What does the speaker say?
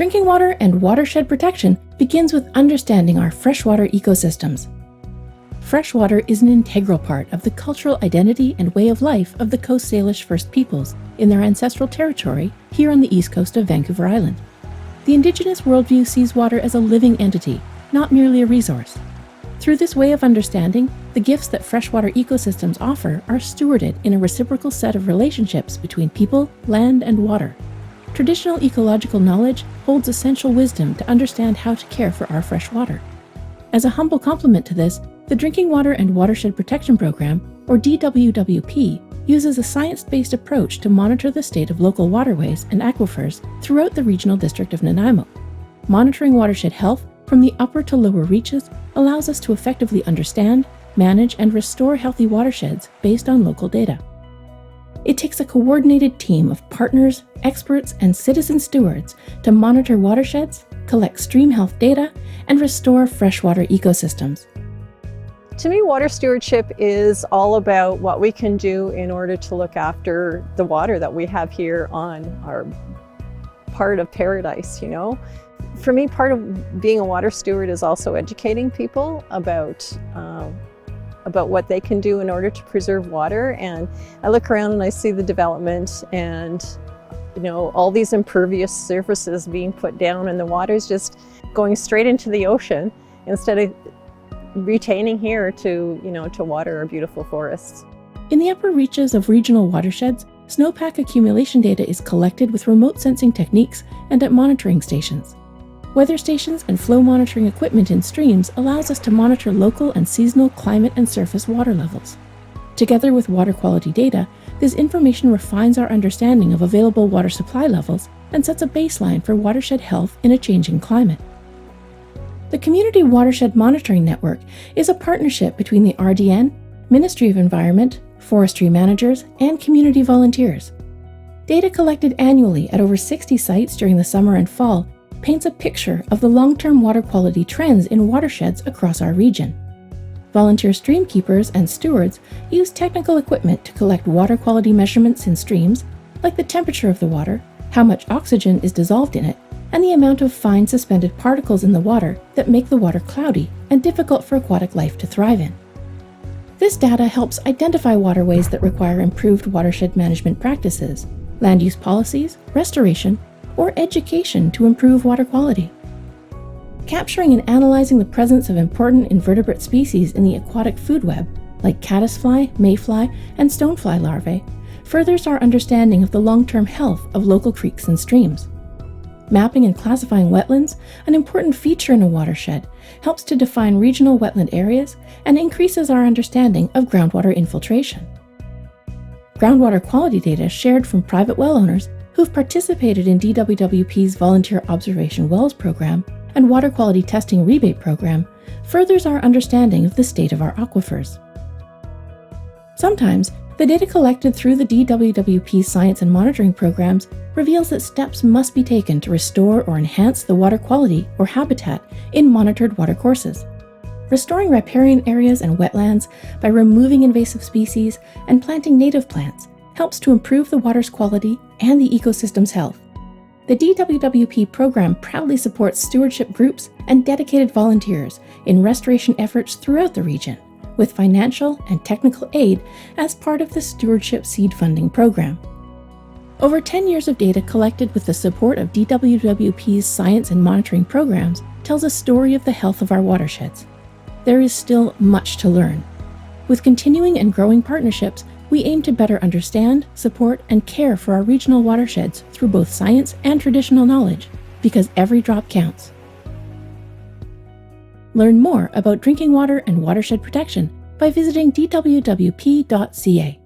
Drinking water and watershed protection begins with understanding our freshwater ecosystems. Freshwater is an integral part of the cultural identity and way of life of the Coast Salish First Peoples in their ancestral territory here on the east coast of Vancouver Island. The Indigenous worldview sees water as a living entity, not merely a resource. Through this way of understanding, the gifts that freshwater ecosystems offer are stewarded in a reciprocal set of relationships between people, land, and water. Traditional ecological knowledge holds essential wisdom to understand how to care for our fresh water. As a humble complement to this, the Drinking Water and Watershed Protection Program, or DWWP, uses a science-based approach to monitor the state of local waterways and aquifers throughout the regional district of Nanaimo. Monitoring watershed health from the upper to lower reaches allows us to effectively understand, manage, and restore healthy watersheds based on local data. It takes a coordinated team of partners, experts, and citizen stewards to monitor watersheds, collect stream health data, and restore freshwater ecosystems. To me, water stewardship is all about what we can do in order to look after the water that we have here on our part of paradise, For me, part of being a water steward is also educating people about what they can do in order to preserve water. And I look around and I see the development and all these impervious surfaces being put down, and the water's just going straight into the ocean instead of retaining here to water our beautiful forests. In the upper reaches of regional watersheds, snowpack accumulation data is collected with remote sensing techniques and at monitoring stations. Weather stations and flow monitoring equipment in streams allows us to monitor local and seasonal climate and surface water levels. Together with water quality data, this information refines our understanding of available water supply levels and sets a baseline for watershed health in a changing climate. The Community Watershed Monitoring Network is a partnership between the RDN, Ministry of Environment, forestry managers, and community volunteers. Data collected annually at over 60 sites during the summer and fall paints a picture of the long-term water quality trends in watersheds across our region. Volunteer streamkeepers and stewards use technical equipment to collect water quality measurements in streams, like the temperature of the water, how much oxygen is dissolved in it, and the amount of fine suspended particles in the water that make the water cloudy and difficult for aquatic life to thrive in. This data helps identify waterways that require improved watershed management practices, land use policies, restoration, or education to improve water quality. Capturing and analyzing the presence of important invertebrate species in the aquatic food web, like caddisfly, mayfly, and stonefly larvae, furthers our understanding of the long-term health of local creeks and streams. Mapping and classifying wetlands, an important feature in a watershed, helps to define regional wetland areas and increases our understanding of groundwater infiltration. Groundwater quality data shared from private well owners who've participated in DWWP's Volunteer Observation Wells program and Water Quality Testing Rebate program furthers our understanding of the state of our aquifers. Sometimes, the data collected through the DWWP science and monitoring programs reveals that steps must be taken to restore or enhance the water quality or habitat in monitored watercourses. Restoring riparian areas and wetlands by removing invasive species and planting native plants helps to improve the water's quality and the ecosystem's health. The DWWP program proudly supports stewardship groups and dedicated volunteers in restoration efforts throughout the region, with financial and technical aid as part of the Stewardship Seed Funding Program. Over 10 years of data collected with the support of DWWP's science and monitoring programs tells a story of the health of our watersheds. There is still much to learn. With continuing and growing partnerships, we aim to better understand, support, and care for our regional watersheds through both science and traditional knowledge, because every drop counts. Learn more about drinking water and watershed protection by visiting dwwp.ca.